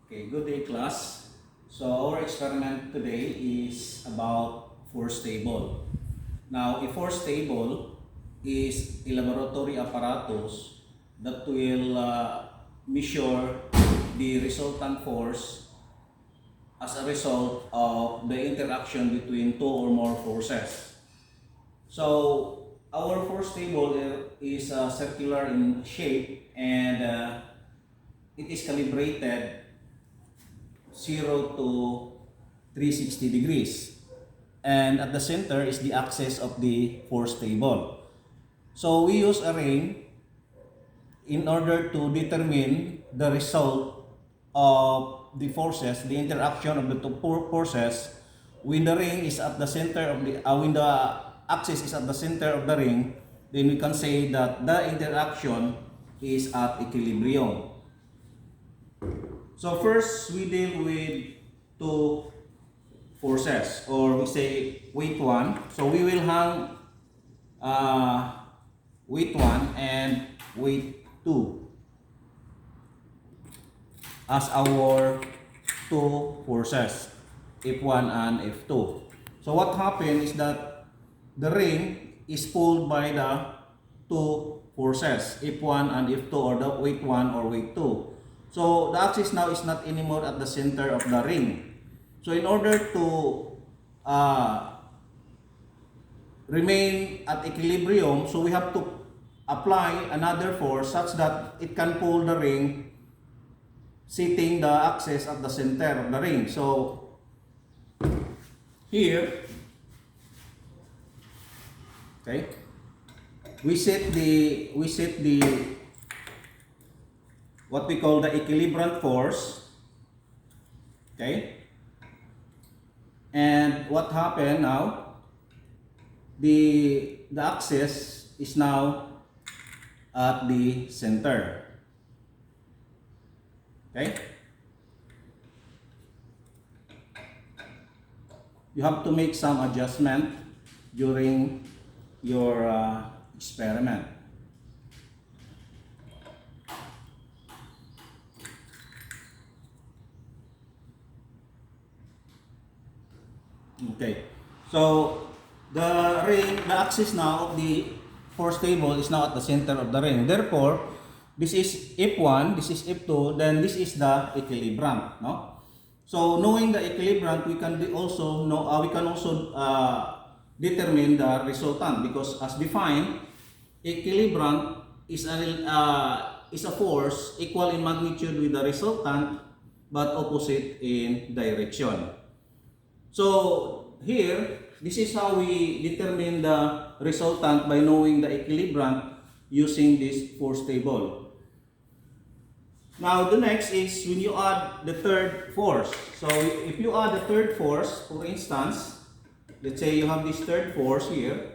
Okay, good day class. So our experiment today is about force table. Now, a force table is a laboratory apparatus that will measure the resultant force as a result of the interaction between two or more forces. So our force table is circular in shape and it is calibrated 0 to 360 degrees. And at the center is the axis of the force table. So we use a ring in order to determine the result of the forces, the interaction of the two forces. When the ring is at the center of when the axis is at the center of the ring, then we can say that the interaction is at equilibrium. So first, we deal with two forces, or we say weight 1. So we will hang weight 1 and weight 2 as our two forces, F1 and F2. So what happened is that the ring is pulled by the two forces, F1 and F2, or the weight 1 or weight 2. So the axis now is not anymore at the center of the ring. So in order to remain at equilibrium, so we have to apply another force such that it can pull the ring sitting the axis at the center of the ring. So here, okay, we set the what we call the equilibrant force, okay? And what happened now, the axis is now at the center, okay? You have to make some adjustment during your experiment. Okay, so the axis now of the force table is now at the center of the ring. Therefore, this is F1, this is F2, then this is the equilibrant, no? So knowing the equilibrant, we can also determine the resultant, because as defined, equilibrant is a force equal in magnitude with the resultant but opposite in direction. So here, this is how we determine the resultant by knowing the equilibrant using this force table. Now the next is when you add the third force. So if you add the third force, for instance, let's say you have this third force here,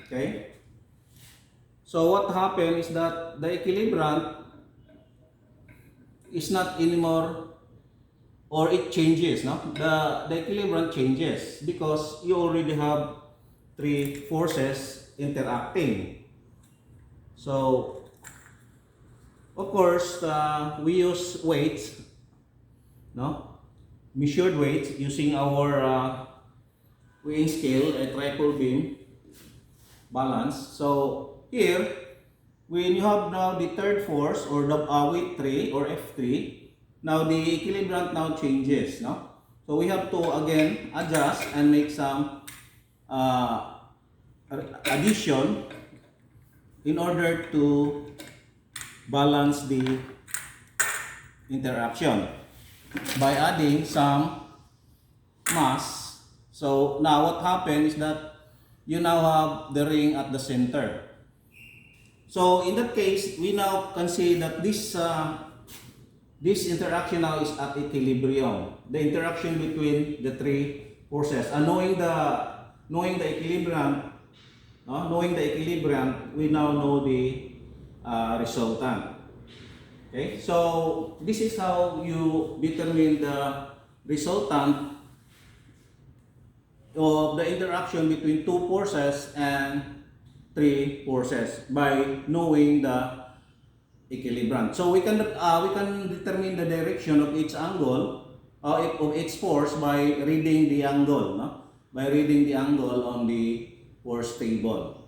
okay? So what happens is that the equilibrant is not anymore, or it changes, no? The equilibrant changes because you already have three forces interacting. So, of course, we use weights, no? Measured weights using our weighing scale, a triple beam balance. So here, when you have now the third force, or the weight 3 or F3, now the equilibrant now changes, no? So we have to again adjust and make some addition in order to balance the interaction by adding some mass. So now what happens is that you now have the ring at the center. So in that case, we now can say that this interaction now is at equilibrium. The interaction between the three forces. And knowing the equilibrium, we now know the resultant. Okay, so this is how you determine the resultant of the interaction between two forces and three forces by knowing the equilibrant. So we can determine the direction of each angle of each force by reading the angle, no? By reading the angle on the force table.